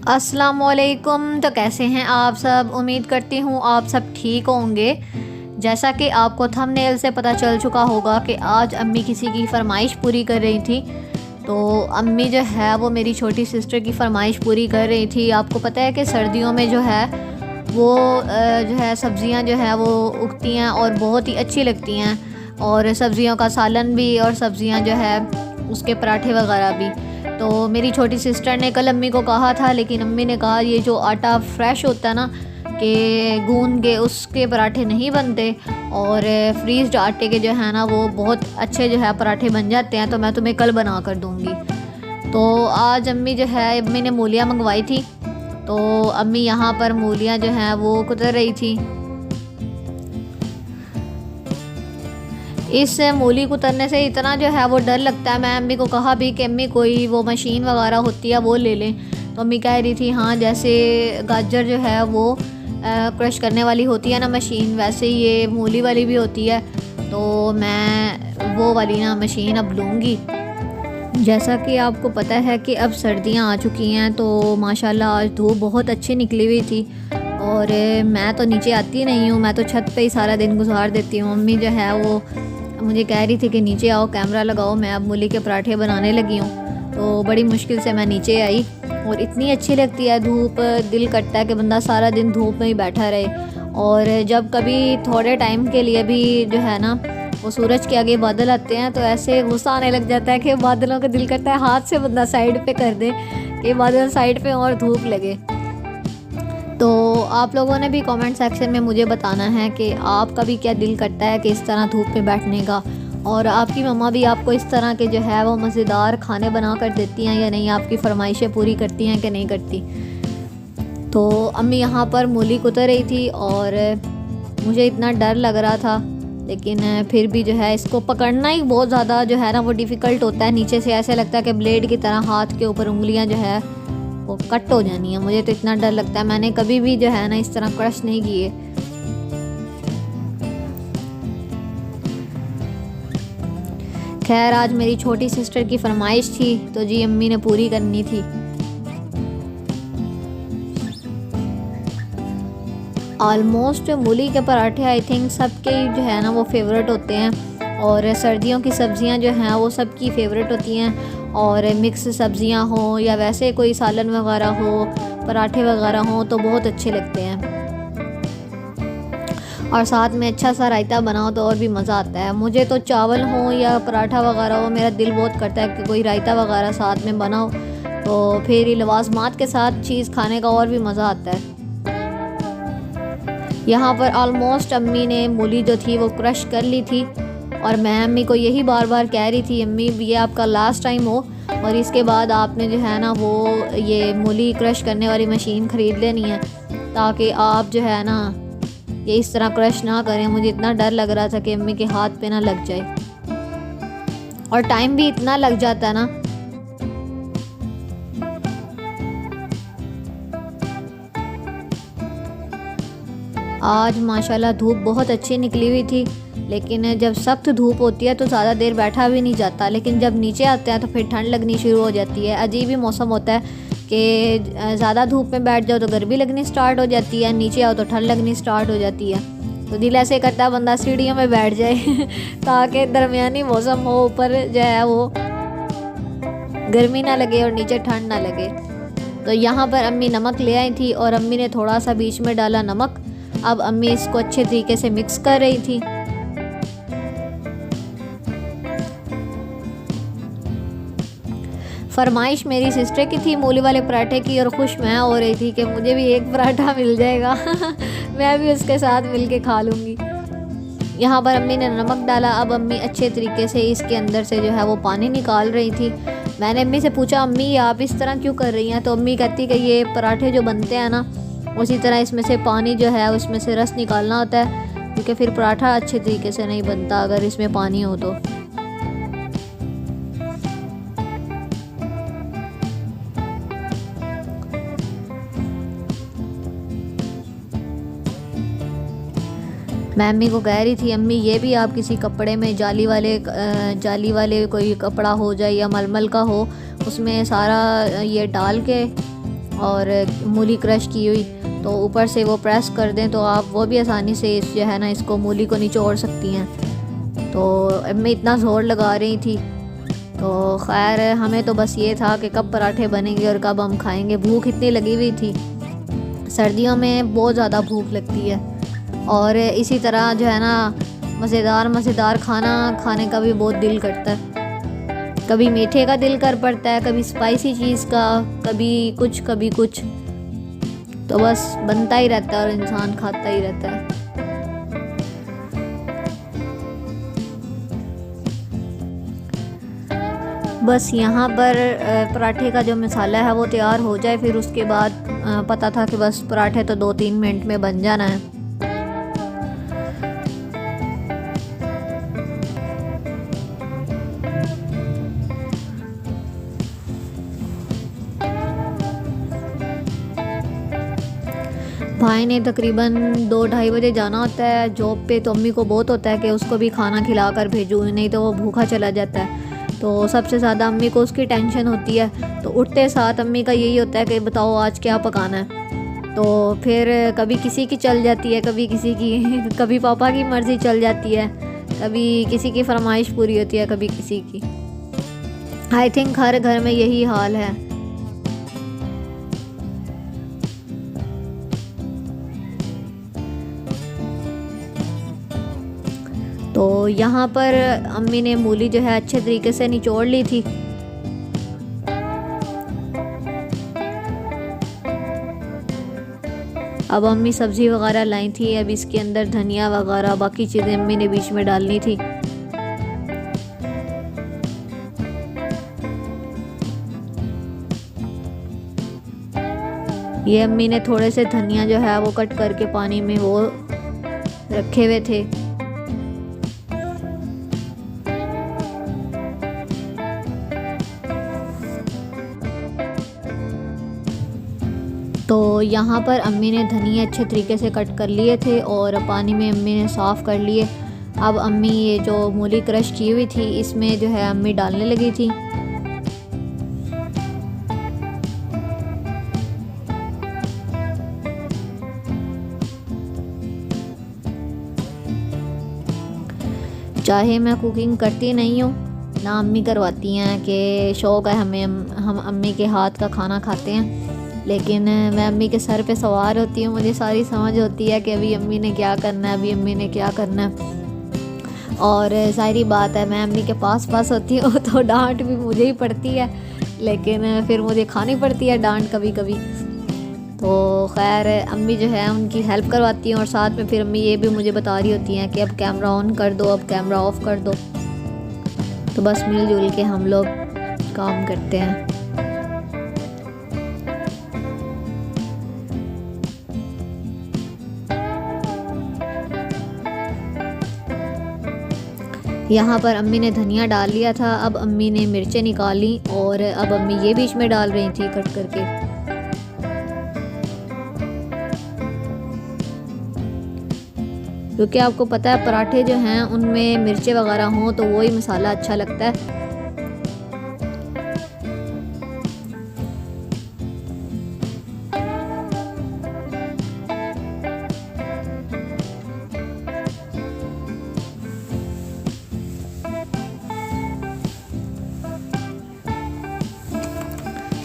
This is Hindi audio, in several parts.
अस्सलामुअलैकुम। तो कैसे हैं आप सब? उम्मीद करती हूँ आप सब ठीक होंगे। जैसा कि आपको थंबनेल से पता चल चुका होगा कि आज अम्मी किसी की फरमाइश पूरी कर रही थी। तो अम्मी जो है वो मेरी छोटी सिस्टर की फरमाइश पूरी कर रही थी। आपको पता है कि सर्दियों में जो है वो जो है सब्ज़ियाँ जो है वो उगती हैं और बहुत ही अच्छी लगती हैं, और सब्ज़ियों का सालन भी और सब्ज़ियाँ जो है उसके पराठे वगैरह भी। तो मेरी छोटी सिस्टर ने कल अम्मी को कहा था, लेकिन अम्मी ने कहा ये जो आटा फ्रेश होता है ना कि गूंद के उसके पराठे नहीं बनते, और फ्रीज़्ड आटे के जो है ना वो बहुत अच्छे जो है पराठे बन जाते हैं, तो मैं तुम्हें कल बना कर दूँगी। तो आज अम्मी ने मूलियाँ मंगवाई थी। तो अम्मी यहाँ पर मूलियाँ जो हैं वो कुतर रही थी। इस मूली कुतरने से इतना जो है वो डर लगता है। मैं अम्मी को कहा भी कि अम्मी कोई वो मशीन वगैरह होती है वो ले लें। तो अम्मी कह रही थी हाँ, जैसे गाजर जो है वो क्रश करने वाली होती है ना मशीन, वैसे ही ये मूली वाली भी होती है। तो मैं वो वाली ना मशीन अब लूँगी। जैसा कि आपको पता है कि अब सर्दियाँ आ चुकी हैं, तो माशाल्लाह आज धूप बहुत अच्छी निकली हुई थी। और मैं तो नीचे आती नहीं हूँ, मैं तो छत पे ही सारा दिन गुजार देती हूँ। मम्मी जो है वो मुझे कह रही थी कि नीचे आओ, कैमरा लगाओ, मैं अब मूली के पराठे बनाने लगी हूँ। तो बड़ी मुश्किल से मैं नीचे आई, और इतनी अच्छी लगती है धूप, दिल करता है कि बंदा सारा दिन धूप में ही बैठा रहे। और जब कभी थोड़े टाइम के लिए भी जो है ना वो सूरज के आगे बादल आते हैं, तो ऐसे गुस्सा आने लग जाता है कि बादलों का दिल करता है हाथ से बंदा साइड पे कर दे कि बादल साइड पे और धूप लगे। तो आप लोगों ने भी कमेंट सेक्शन में मुझे बताना है कि आपका भी क्या दिल करता है कि इस तरह धूप में बैठने का, और आपकी मम्मा भी आपको इस तरह के जो है वो मज़ेदार खाने बना कर देती हैं या नहीं, आपकी फरमाइशें पूरी करती हैं कि नहीं करती। तो अम्मी यहाँ पर मूली कुतर रही थी, और मुझे इतना डर लग रहा था, लेकिन फिर भी जो है इसको पकड़ना ही बहुत ज़्यादा जो है ना वो डिफ़िकल्ट होता है। नीचे से ऐसे लगता है कि ब्लेड की तरह हाथ के ऊपर उंगलियां जो है वो कट हो जानी है। मुझे तो इतना डर लगता है, मैंने कभी भी जो है ना इस तरह क्रश नहीं किए। खैर आज मेरी छोटी सिस्टर की फरमाइश थी, तो जी अम्मी ने पूरी करनी थी। ऑलमोस्ट मूली के पराठे आई थिंक सबके जो है ना वो फेवरेट होते हैं, और सर्दियों की सब्ज़ियां जो हैं वो सबकी फेवरेट होती हैं। और मिक्स सब्ज़ियां हो या वैसे कोई सालन वगैरह हो, पराठे वगैरह हो, तो बहुत अच्छे लगते हैं। और साथ में अच्छा सा रायता बनाओ तो और भी मज़ा आता है। मुझे तो चावल हो या पराठा वगैरह हो, मेरा दिल बहुत करता है कि कोई रायता वगैरह साथ में बनाओ, तो फिर ये लवाजमात के साथ चीज़ खाने का और भी मज़ा आता है। यहाँ पर ऑलमोस्ट अम्मी ने मूली जो थी वो क्रश कर ली थी, और मैं अम्मी को यही बार बार कह रही थी अम्मी ये आपका लास्ट टाइम हो, और इसके बाद आपने जो है ना वो ये मूली क्रश करने वाली मशीन ख़रीद लेनी है, ताकि आप जो है ना ये इस तरह क्रश ना करें। मुझे इतना डर लग रहा था कि अम्मी के हाथ पे ना लग जाए, और टाइम भी इतना लग जाता है ना। आज माशाल्लाह धूप बहुत अच्छी निकली हुई थी, लेकिन जब सख्त धूप होती है तो ज़्यादा देर बैठा भी नहीं जाता, लेकिन जब नीचे आते हैं तो फिर ठंड लगनी शुरू हो जाती है। अजीब ही मौसम होता है कि ज़्यादा धूप में बैठ जाओ तो गर्मी लगनी स्टार्ट हो जाती है, नीचे आओ तो ठंड लगनी स्टार्ट हो जाती है। तो दिल ऐसे करता है बंदा सीढ़ियों में बैठ जाए ताकि दरमियानी मौसम हो, ऊपर जो है वो गर्मी ना लगे और नीचे ठंड ना लगे। तो यहाँ पर अम्मी नमक ले आई थी, और अम्मी ने थोड़ा सा बीच में डाला नमक। अब अम्मी इसको अच्छे तरीके से मिक्स कर रही थी। फरमाइश मेरी सिस्टर की थी मूली वाले पराठे की, और खुश मैं हो रही थी कि मुझे भी एक पराठा मिल जाएगा मैं भी उसके साथ मिल के खा लूँगी। यहाँ पर अम्मी ने नमक डाला। अब अम्मी अच्छे तरीके से इसके अंदर से जो है वो पानी निकाल रही थी। मैंने अम्मी से पूछा अम्मी आप इस तरह क्यों कर रही हैं? तो अम्मी कहती कि ये पराठे जो बनते हैं ना उसी तरह इसमें से पानी जो है उसमें से रस निकालना होता है, क्योंकि फिर पराठा अच्छे तरीके से नहीं बनता अगर इसमें पानी हो तो। मैं अम्मी को कह रही थी अम्मी ये भी आप किसी कपड़े में जाली वाले कोई कपड़ा हो जाए या मलमल का हो, उसमें सारा ये डाल के और मूली क्रश की हुई, तो ऊपर से वो प्रेस कर दें तो आप वो भी आसानी से जो है ना इसको मूली को निचोड़ सकती हैं। तो मैं इतना ज़ोर लगा रही थी, तो खैर हमें तो बस ये था कि कब पराठे बनेंगे और कब हम खाएंगे। भूख इतनी लगी हुई थी, सर्दियों में बहुत ज़्यादा भूख लगती है। और इसी तरह जो है ना मज़ेदार खाना खाने का भी बहुत दिल करता है। कभी मीठे का दिल कर पड़ता है, कभी स्पाइसी चीज़ का, कभी कुछ, तो बस बनता ही रहता है और इंसान खाता ही रहता है। बस यहाँ पर पराठे का जो मसाला है वो तैयार हो जाए, फिर उसके बाद पता था कि बस पराठे तो 2-3 मिनट में बन जाना है। भाई ने तकरीबन 2-2:30 बजे जाना होता है जॉब पे, तो अम्मी को बहुत होता है कि उसको भी खाना खिला कर भेजूँ, नहीं तो वो भूखा चला जाता है। तो सबसे ज़्यादा अम्मी को उसकी टेंशन होती है। तो उठते साथ अम्मी का यही होता है कि बताओ आज क्या पकाना है। तो फिर कभी किसी की चल जाती है, कभी किसी की कभी पापा की मर्ज़ी चल जाती है, कभी किसी की फरमाइश पूरी होती है, कभी किसी की। आई थिंक हर घर में यही हाल है। तो यहाँ पर अम्मी ने मूली जो है अच्छे तरीके से निचोड़ ली थी। अब अम्मी सब्ज़ी वगैरह लाई थी, अब इसके अंदर धनिया वगैरह बाकी चीज़ें अम्मी ने बीच में डालनी थी। ये अम्मी ने थोड़े से धनिया जो है वो कट करके पानी में वो रखे हुए थे। तो यहाँ पर अम्मी ने धनिया अच्छे तरीके से कट कर लिए थे और पानी में अम्मी ने साफ़ कर लिए। अब अम्मी ये जो मूली क्रश की हुई थी इसमें जो है अम्मी डालने लगी थी। चाहे मैं कुकिंग करती नहीं हूँ ना, अम्मी करवाती हैं कि शौक़ है हमें, हम अम्मी के हाथ का खाना खाते हैं, लेकिन मैं अम्मी के सर पे सवार होती हूँ। मुझे सारी समझ होती है कि अभी अम्मी ने क्या करना है, अभी अम्मी ने क्या करना है। और सारी बात है मैं अम्मी के पास होती हूँ तो डांट भी मुझे ही पड़ती है, लेकिन फिर मुझे खानी पड़ती है डांट कभी कभी। तो खैर अम्मी जो है उनकी हेल्प करवाती हैं और साथ में फिर अम्मी ये भी मुझे बता रही होती हैं कि अब कैमरा ऑन कर दो, अब कैमरा ऑफ़ कर दो। तो बस मिलजुल के हम लोग काम करते हैं। यहाँ पर अम्मी ने धनिया डाल लिया था, अब अम्मी ने मिर्चें निकाली और अब अम्मी ये बीच में डाल रही थी कट करके। क्योंकि आपको पता है पराठे जो हैं उनमें मिर्चें वगैरह हों तो वही मसाला अच्छा लगता है।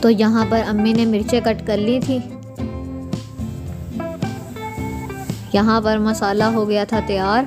तो यहाँ पर अम्मी ने मिर्चें कट कर ली थी। यहाँ पर मसाला हो गया था तैयार।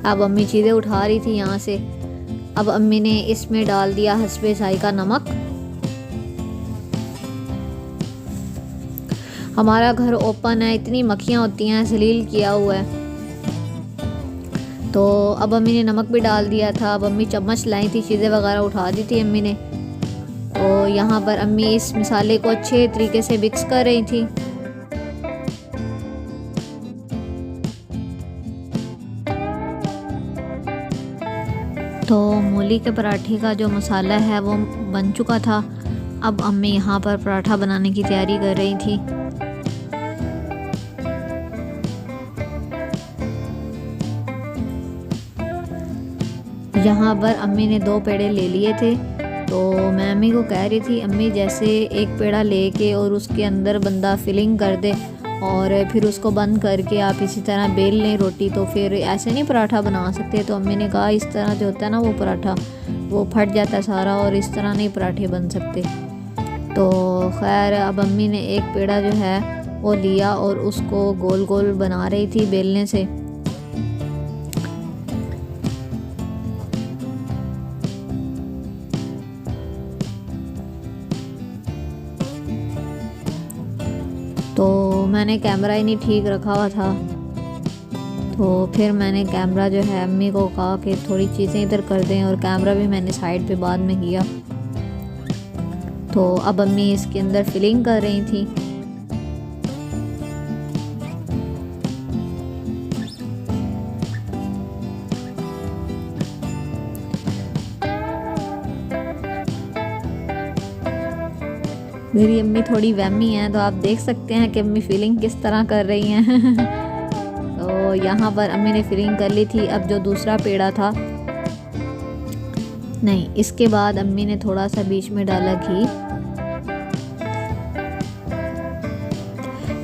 अब अम्मी चीज़ें उठा रही थी यहाँ से। अब अम्मी ने इसमें डाल दिया हस्बे जायका नमक। हमारा घर ओपन है, इतनी मक्खियाँ होती हैं, जलील किया हुआ है। तो अब अम्मी ने नमक भी डाल दिया था। अब अम्मी चम्मच लाई थी, चीज़ें वगैरह उठा दी थी अम्मी ने। तो यहाँ पर अम्मी इस मसाले को अच्छे तरीके से मिक्स कर रही थी। तो मूली के पराठे का जो मसाला है वो बन चुका था। अब अम्मी यहाँ पर पराठा बनाने की तैयारी कर रही थी। यहाँ पर अम्मी ने 2 पेड़े ले लिए थे तो मैं अम्मी को कह रही थी, अम्मी जैसे एक पेड़ा लेके और उसके अंदर बंदा फिलिंग कर दे और फिर उसको बंद करके आप इसी तरह बेल लें रोटी, तो फिर ऐसे नहीं पराठा बना सकते। तो अम्मी ने कहा इस तरह जो होता है ना वो पराठा वो फट जाता है सारा, और इस तरह नहीं पराठे बन सकते। तो खैर अब अम्मी ने एक पेड़ा जो है वो लिया और उसको गोल गोल बना रही थी बेलने से। तो मैंने कैमरा ही नहीं ठीक रखा हुआ था, तो फिर मैंने कैमरा जो है अम्मी को कहा कि थोड़ी चीज़ें इधर कर दें, और कैमरा भी मैंने साइड पे बाद में किया। तो अब अम्मी इसके अंदर फिलिंग कर रही थी। मेरी अम्मी थोड़ी वहमी है, तो आप देख सकते हैं कि अम्मी फिलिंग किस तरह कर रही हैं। तो यहाँ पर अम्मी ने फिलिंग कर ली थी। अब जो दूसरा पेड़ा था, नहीं, इसके बाद अम्मी ने थोड़ा सा बीच में डाला घी।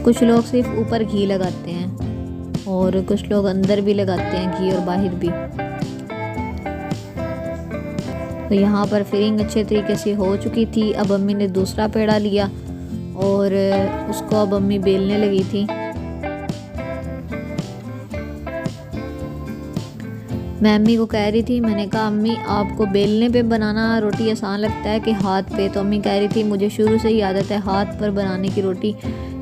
कुछ लोग सिर्फ ऊपर घी लगाते हैं और कुछ लोग अंदर भी लगाते हैं घी और बाहर भी। तो यहाँ पर फिलिंग अच्छे तरीके से हो चुकी थी। अब अम्मी ने दूसरा पेड़ा लिया और उसको अब अम्मी बेलने लगी थी। मैं अम्मी को कह रही थी, मैंने कहा अम्मी आपको बेलने पे बनाना रोटी आसान लगता है कि हाथ पे? तो अम्मी कह रही थी मुझे शुरू से ही आदत है हाथ पर बनाने की रोटी,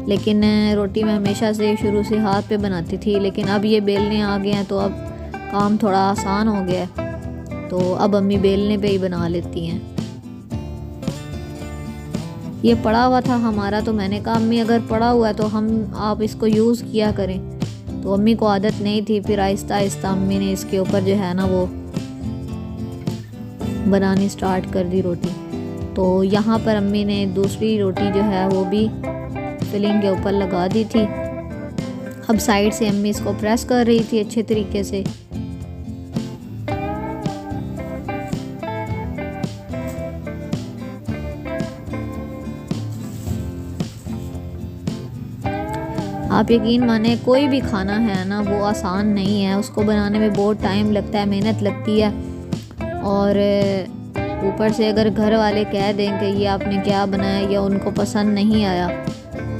लेकिन रोटी मैं हमेशा से शुरू से हाथ पे बनाती थी, लेकिन अब ये बेलने आ गए हैं तो अब काम थोड़ा आसान हो गया है, तो अब अम्मी बेलने पे ही बना लेती हैं। ये पड़ा हुआ था हमारा, तो मैंने कहा अम्मी अगर पड़ा हुआ है तो आप इसको यूज़ किया करें। तो अम्मी को आदत नहीं थी, फिर आहिस्ता आहिस्ता अम्मी ने इसके ऊपर जो है ना वो बनानी स्टार्ट कर दी रोटी। तो यहाँ पर अम्मी ने दूसरी रोटी जो है वो भी फिलिंग के ऊपर लगा दी थी। अब साइड से अम्मी इसको प्रेस कर रही थी अच्छे तरीके से। आप यकीन माने कोई भी खाना है ना वो आसान नहीं है, उसको बनाने में बहुत टाइम लगता है, मेहनत लगती है। और ऊपर से अगर घर वाले कह दें कि ये आपने क्या बनाया या उनको पसंद नहीं आया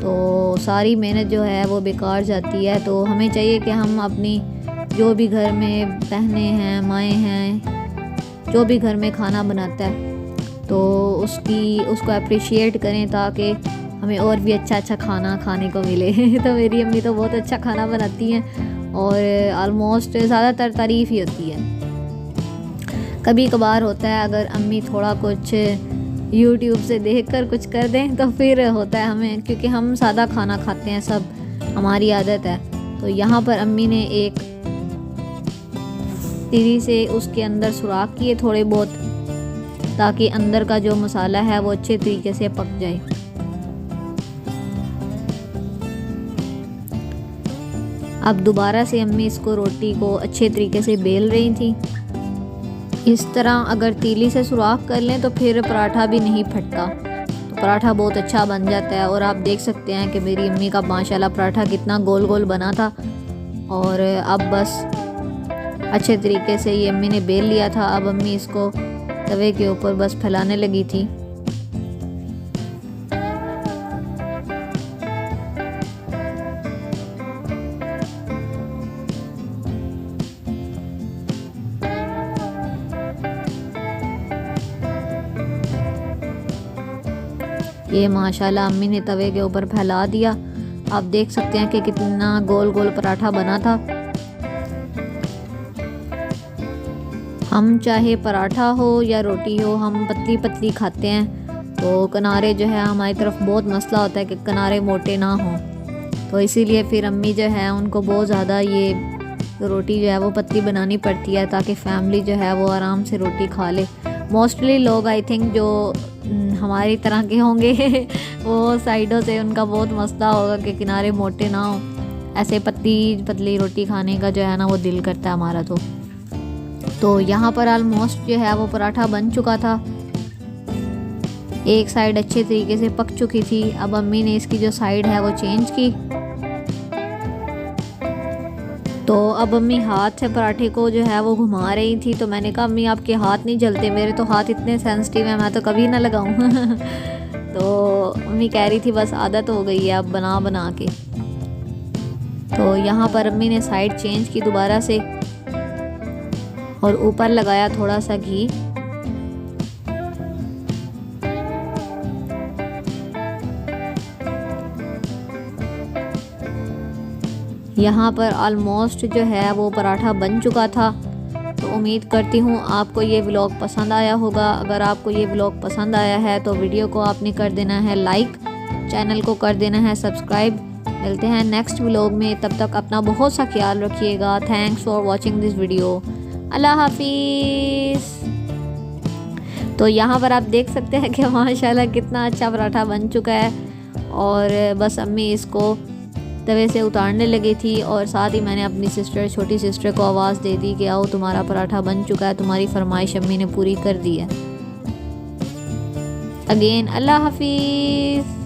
तो सारी मेहनत जो है वो बेकार जाती है। तो हमें चाहिए कि हम अपनी जो भी घर में बहनें हैं, माएँ हैं, जो भी घर में खाना बनाता है तो उसको अप्रिशिएट करें ताकि हमें और भी अच्छा खाना खाने को मिले। तो मेरी अम्मी तो बहुत अच्छा खाना बनाती हैं और ऑलमोस्ट ज़्यादातर तारीफ़ ही होती है। कभी कभार होता है अगर अम्मी थोड़ा कुछ यूट्यूब से देखकर कुछ कर दें तो फिर होता है हमें, क्योंकि हम सादा खाना खाते हैं सब, हमारी आदत है। तो यहाँ पर अम्मी ने एक तिरी से उसके अंदर सुराख किए थोड़े बहुत, ताकि अंदर का जो मसाला है वो अच्छे तरीके से पक जाए। अब दोबारा से अम्मी इसको रोटी को अच्छे तरीके से बेल रही थी। इस तरह अगर तीली से सुराख कर लें तो फिर पराठा भी नहीं फटता, तो पराठा बहुत अच्छा बन जाता है। और आप देख सकते हैं कि मेरी अम्मी का माशाल्लाह पराठा कितना गोल गोल बना था। और अब बस अच्छे तरीके से ये अम्मी ने बेल लिया था। अब अम्मी इसको तवे के ऊपर बस फैलाने लगी थी। ये माशाल्लाह अम्मी ने तवे के ऊपर फैला दिया। आप देख सकते हैं कि कितना गोल गोल पराठा बना था। हम चाहे पराठा हो या रोटी हो, हम पतली पतली खाते हैं। तो किनारे जो है हमारी तरफ बहुत मसला होता है कि किनारे मोटे ना हों, तो इसीलिए फिर अम्मी जो है उनको बहुत ज़्यादा ये रोटी जो है वो पतली बनानी पड़ती है ताकि फैमिली जो है वो आराम से रोटी खा ले। मोस्टली लोग आई थिंक जो हमारी तरह के होंगे वो साइडों से उनका बहुत मसला होगा कि किनारे मोटे ना हो, ऐसे पतली पतली रोटी खाने का जो है ना वो दिल करता है हमारा। तो यहाँ पर ऑलमोस्ट जो है वो पराठा बन चुका था। एक साइड अच्छे तरीके से पक चुकी थी। अब अम्मी ने इसकी जो साइड है वो चेंज की। तो अब अम्मी हाथ से पराठे को जो है वो घुमा रही थी। तो मैंने कहा अम्मी आपके हाथ नहीं जलते, मेरे तो हाथ इतने सेंसिटिव हैं, मैं तो कभी ना लगाऊं। तो अम्मी कह रही थी बस आदत हो गई है अब बना बना के। तो यहाँ पर अम्मी ने साइड चेंज की दोबारा से और ऊपर लगाया थोड़ा सा घी। यहाँ पर ऑलमोस्ट जो है वो पराठा बन चुका था। तो उम्मीद करती हूँ आपको ये व्लॉग पसंद आया होगा। अगर आपको ये व्लॉग पसंद आया है तो वीडियो को आपने कर देना है लाइक, चैनल को कर देना है सब्सक्राइब। मिलते हैं नेक्स्ट व्लॉग में, तब तक अपना बहुत सा ख्याल रखिएगा। Thanks for watching this video. अल्लाह हाफिज़। तो यहाँ पर आप देख सकते हैं कि माशाल्लाह कितना अच्छा पराठा बन चुका है। और बस अम्मी इसको तवे से उतारने लगी थी और साथ ही मैंने अपनी छोटी सिस्टर को आवाज़ दे दी कि आओ तुम्हारा पराठा बन चुका है, तुम्हारी फरमाइश अम्मी ने पूरी कर दी है। अगेन अल्लाह हाफिज़।